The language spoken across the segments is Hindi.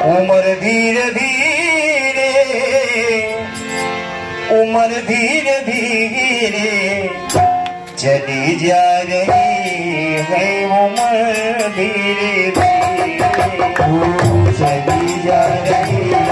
उम्र धीरे धीरे, उम्र धीरे धीरे चली जा रही है, उम्र धीरे धीरे चली जा रही है,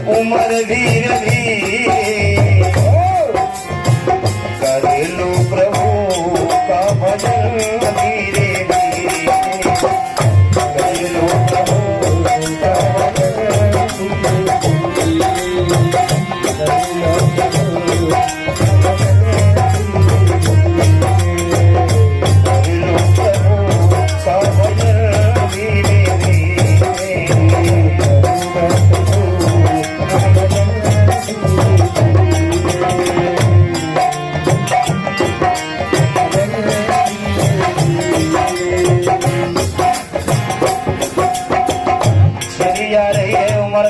उम्र धीरे धीरे कर लो प्रभु का भजन, धीरे धीरे कर लो प्रभु का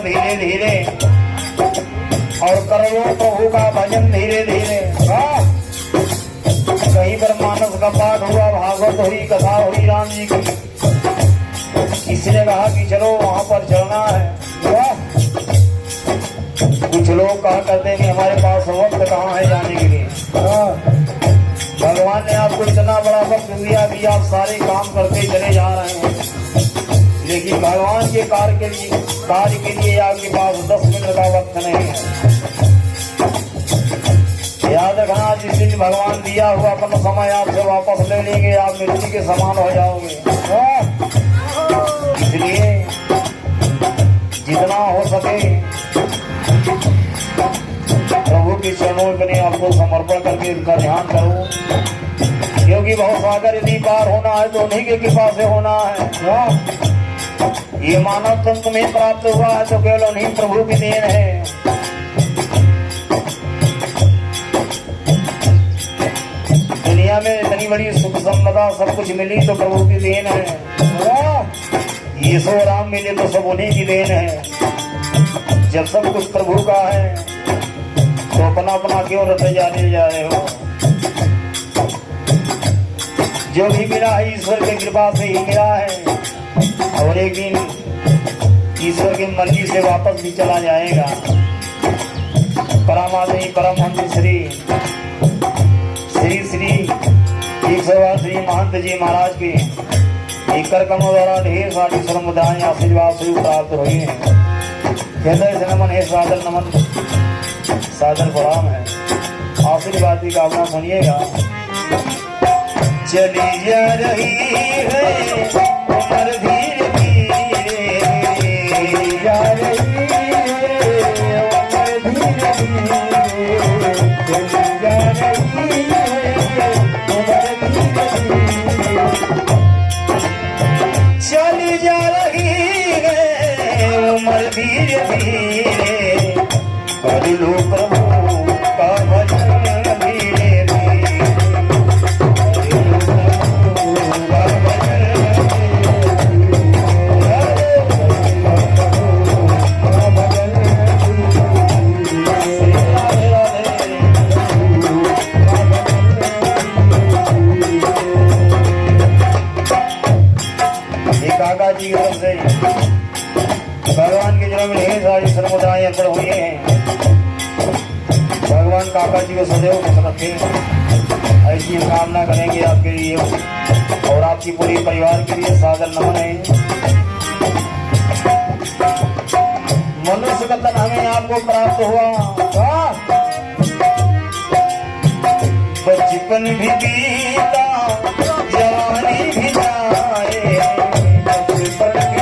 धीरे धीरे और कर लो प्रभु का भजन धीरे धीरे। कहीं पर मानस का पाठ हुआ, भागवत हुई, कथा हुई राम जी की, किसी ने कहा कि चलो वहां पर चलना है। कुछ लोग कहा करते हैं कि हमारे पास वक्त कहाँ है जाने के लिए। भगवान ने आपको इतना बड़ा वक्त दिया कि आप सारे काम करते चले जा रहे हैं, लेकिन भगवान के कार्य के लिए आपके पास 10 मिनट का वक्त नहीं है। याद रखना, जिस दिन भगवान दिया हुआ अपना समय आपसे वापस ले लेंगे, आप मिट्टी के समान हो जाओगे। इसलिए जितना हो सके प्रभु के चरणों में अपने आपको समर्पण करके इनका ध्यान करो, क्योंकि बहुत सागर यदि पार होना है तो उन्हीं के कृपा से होना है। ये मानव तन तुम्हें प्राप्त हुआ है तो केवल उन्हीं प्रभु की देन है। दुनिया में इतनी बड़ी सुख संपदा सब कुछ मिली तो प्रभु की देन है। यीशु राम मिले तो सब उन्हीं की देन है। जब सब कुछ प्रभु का है तो अपना अपना क्यों रटे जाने जा रहे हो। जो भी मिला है ईश्वर की कृपा से ही मिला है, और एक दिन ईश्वर की मर्जी से वापस भी चला जाएगा। परमात्मा परमहंस श्री 108 श्री महंत जी महाराज के एक कर्मों द्वारा ढेर सारी समुदाय आशीर्वाद से प्राप्त हुई है। हृदय से नमन है, सादर नमन, सादर प्रणाम है। आशीर्वाद की कामना सुनिएगा। चली जा रही है उम्र धीरे धीरे जा रही है, उम्र धीरे धीरे चली जा रही है, उम्र धीरे धीरे चली जा रही है, उम्र धीरे धीरे कर लो प्रभु का भजन धीरे धीरे। काका जी की तरफ से भगवान के जन्म में ढेर सारी समुदाय अर्पण हुए हैं। भगवान काका जी को सदैव खुश रखे, ऐसी कामना करेंगे आपके लिए और आपकी पूरी परिवार के लिए। सादर नमन है। मनुष्य का तन हमें आपको प्राप्त हुआ, बचपन भी बीता जवानी भी जाए, बचपन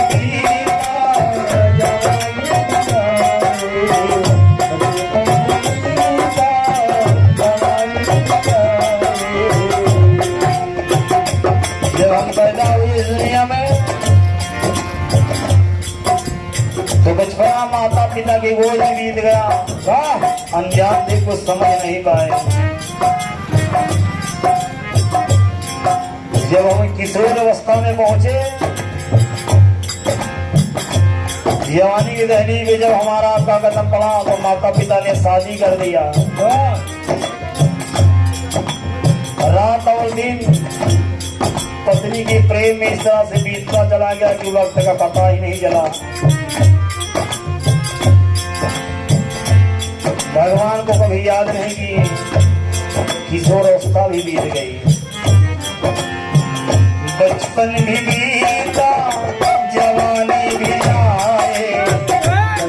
जब हम पैदा हुए इस दुनिया में तो बचपना माता पिता की गोद में बीत गया। अनजान थे, कुछ समझ नहीं पाए। जब हम किशोर अवस्था में पहुंचे, जवानी की दहलीज में जब हमारा आपका कदम पड़ा तो माता पिता ने शादी कर दिया। रात और दिन पत्नी के प्रेम में इस तरह से बीतता चला गया कि वक्त का पता ही नहीं चला। भगवान को कभी याद नहीं कि किशोर अवस्था भी बीत गई। बचपन भी बीता, जवानी भी आए,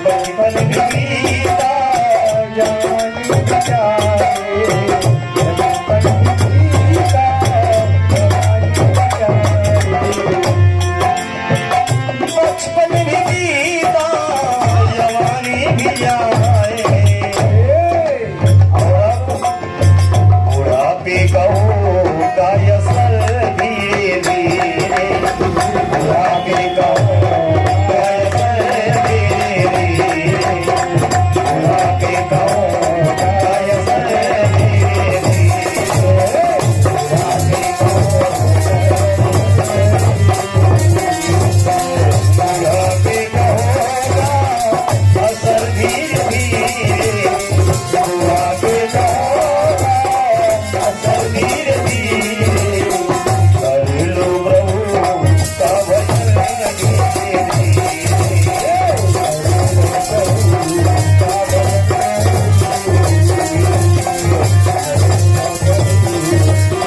बचपन भी बीता, जवानी भी आए, बचपन भी बीता, जवानी भी आए, बचपन भी बीता, जवानी भी आए, और बुढ़ापे का होगा असर धीरे धीरे, बुढ़ापे का होगा असर धीरे धीरे, बुढ़ापे का होगा असर धीरे धीरे, बुढ़ापे का होगा असर धीरे धीरे, बुढ़ापे का होगा असर धीरे धीरे, कर लो प्रभु का भजन धीरे धीरे, कर लो प्रभु का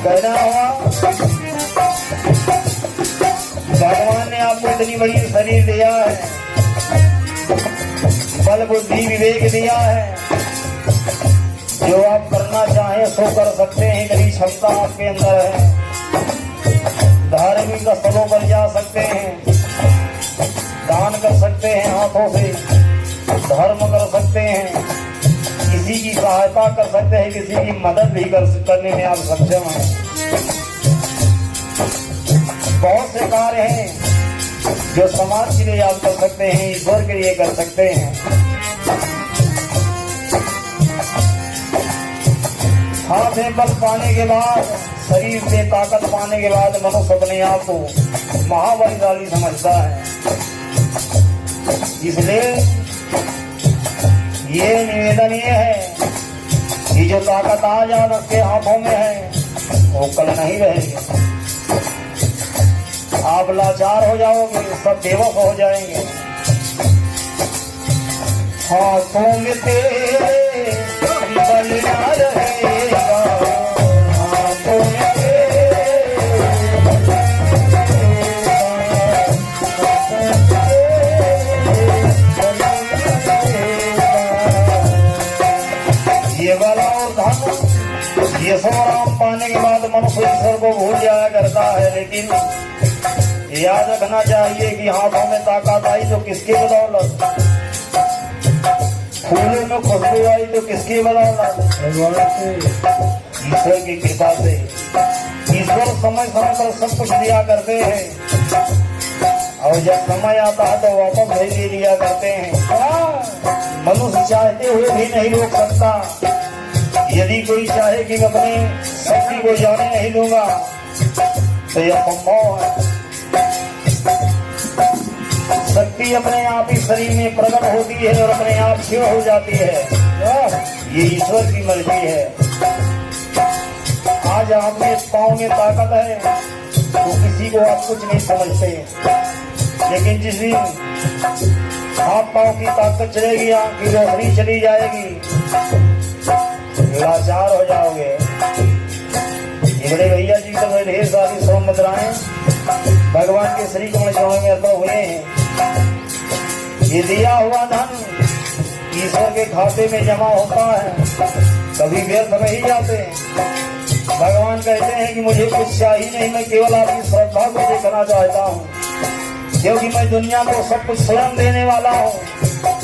कहना हुआ। भगवान ने आपको इतनी बड़ी शरीर दिया है, बल बुद्धि विवेक दिया है, जो आप करना चाहें सो कर सकते हैं। इतनी क्षमता आपके अंदर है। धार्मिक स्थलों पर जा सकते हैं, दान कर सकते हैं, हाथों से धर्म कर सकते हैं, किसी की सहायता कर सकते हैं, किसी की मदद भी करने में आप सक्षम हैं। बहुत से कार्य हैं जो समाज के लिए आप कर सकते हैं, ईश्वर के लिए कर सकते हैं। हाथ में बल पाने के बाद, शरीर से ताकत पाने के बाद मनुष्य अपने आप को महाबलशाली समझता है। इसलिए ये निवेदन ये है कि जो ताकत आज आपके हाथों में है वो कल नहीं रहेगी। आप लाचार हो जाओगे, सब बेवस हो जाएंगे। हाथों में तेरे बल ना रहेगा, हाथों में तेरे बल ना रहेगा। ये बल और धन, ये सब आराम पाने के बाद मनुष्य ईश्वर को भूल जाया करता है। लेकिन याद रखना चाहिए कि हाथों में ताकत आई तो किसकी बदौलत, फूलों में खुशबू आई तो किसकी बदौलत, ईश्वर की कृपा से। ईश्वर समय समय पर सब कुछ दिया करते हैं और जब समय आता है तो वापस भेज दे दिया करते हैं। मनुष्य चाहते हुए भी नहीं रोक सकता। यदि कोई चाहे कि मैं अपनी शक्ति को जाने नहीं दूंगा तो यह संभव है। शक्ति अपने आप ही शरीर में प्रकट होती है और अपने आप क्षीण हो जाती है। ये ईश्वर की मर्जी है। आज आप में पाँव में ताकत है तो किसी को आप कुछ नहीं समझते, लेकिन जिस दिन हाथ पाँव की ताकत चलेगी, आपकी रोशनी चली जाएगी, लाचार हो जाओगे। ये बड़े भैया जी तो ढेर सारी सोम मुद्राएं भगवान के श्री कमल चरणों में अर्पण हुए हैं। ये दिया हुआ धन ईश्वर के खाते में जमा होता है, कभी व्यर्थ नहीं जाते। भगवान कहते हैं कि मुझे कुछ चाहिए नहीं, मैं केवल आपकी श्रद्धा को देखना चाहता हूँ, क्योंकि मैं दुनिया को सब कुछ स्वयं देने वाला हूँ।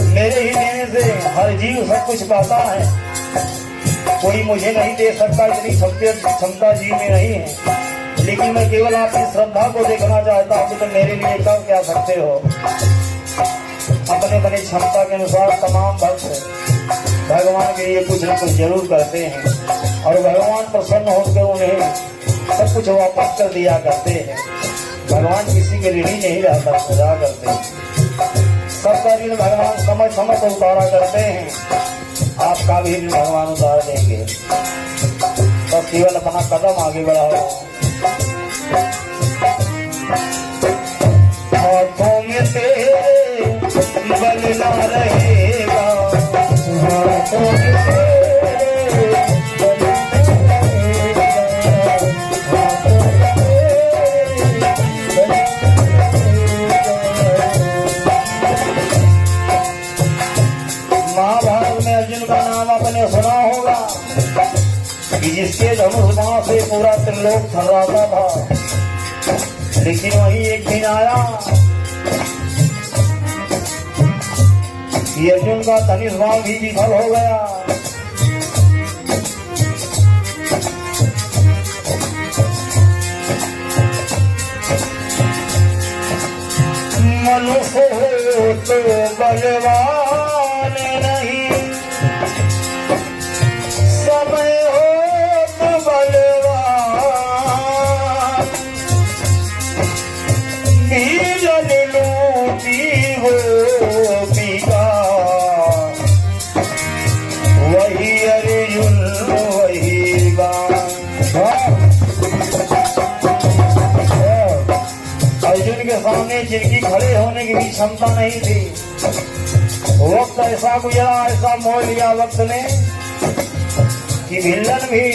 मेरे ही देने से हर जीव सब कुछ पाता है, कोई मुझे नहीं दे सकता, इतनी क्षमता जीव में नहीं है। लेकिन मैं केवल आपकी श्रद्धा को देखना चाहता हूँ कि तुम मेरे लिए कर क्या सकते हो। अपने अपनी क्षमता के अनुसार तमाम भक्त भगवान के लिए कुछ न कुछ जरूर करते हैं और भगवान प्रसन्न होकर उन्हें सब कुछ वापस कर दिया करते हैं। भगवान किसी के ऋणी नहीं रहता, सजा करते हैं। सबका ऋण भगवान समय समय पर उतारा करते हैं, आपका भी ऋण भगवान उतार देंगे। बस केवल अपना कदम आगे बढ़ाओ। हाथों में तेरे बल ना रहेगा, हाथों में तेरे बल ना रहेगा, हाथों में तेरे बल ना रहेगा। महाभारत में अर्जुन का नाम आपने सुना होगा कि जिसके धनुष बाण से पूरा त्रिलोक थर्राता था। लेकिन वही एक दिन आया कि अर्जुन का धनुष बाण भी विफल हो गया। मनुष्य हो तो बलवान नहीं, समय हो तो बलवान, भीजन लूटी हो पीका, वही अर्जुन वही बाण। अर्जुन के सामने जिनकी खड़े होने की भी क्षमता नहीं थी, वक्त ऐसा गुजरा, ऐसा मोह लिया वक्त ने कि भिल्लन भी,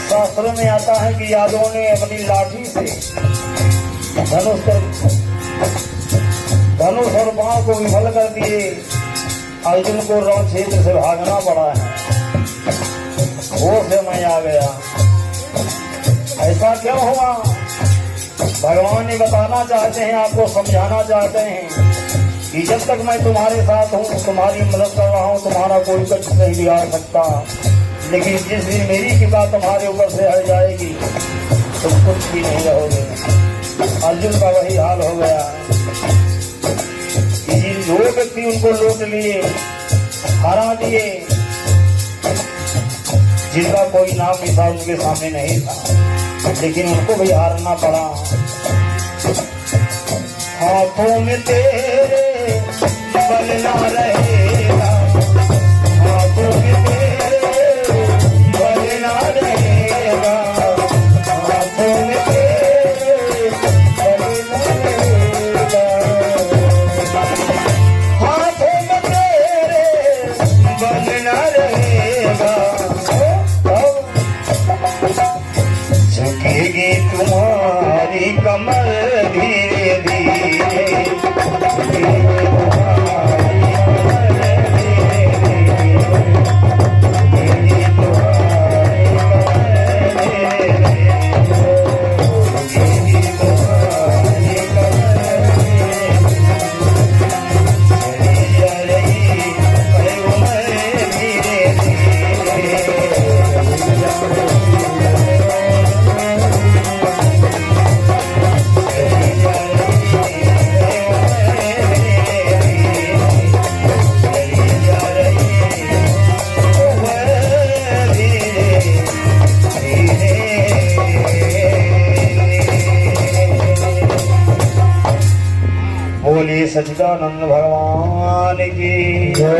शास्त्र में आता है कि यादवों ने अपनी लाठी से धनुष और बाण को विफल कर दिए। अर्जुन को रण क्षेत्र से भागना पड़ा है। वो समय आ गया। ऐसा क्यों हुआ? भगवान ने बताना चाहते हैं, आपको समझाना चाहते हैं कि जब तक मैं तुम्हारे साथ हूँ, तुम्हारी मदद कर रहा हूँ, तुम्हारा कोई कष्ट नहीं बिगाड़ सकता। लेकिन जिस दिन मेरी कृपा तुम्हारे ऊपर से हट जाएगी तुम कुछ भी नहीं रहोगे। अर्जुन का वही हाल हो गया कि जिन दो व्यक्ति उनको लूट लिए, हरा दिए, जिनका कोई नाम निशान उनके सामने नहीं था, लेकिन उनको भी हारना पड़ा। हाथों में तेरे बल ना रहेगा, हाथों में तेरे बल ना रहेगा, हाथों में तेरे बल ना रहेगा, हाथों में तेरे बल ना रहेगा। झुकेगी तुम्हारी कमर धीरे धीरे, बोलिए सच्चिदानंद भगवान की जय।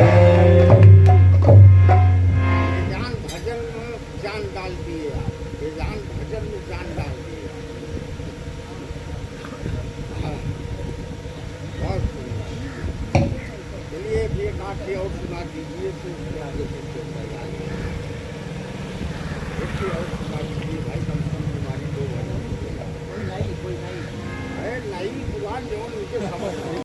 जान भजन में जान डाल दिए आप, ये जान भजन में जान डाल दिए। हाँ, बहुत सुंदर। चलिए एक आखिरी और सुना दीजिए, तो उसके आगे देखते जाएंगे। और सुना दीजिए भाई, कम से कम तुम्हारी दो भजन। कोई नहीं, कोई नहीं। अरे नहीं, पुरान जो उनके समझ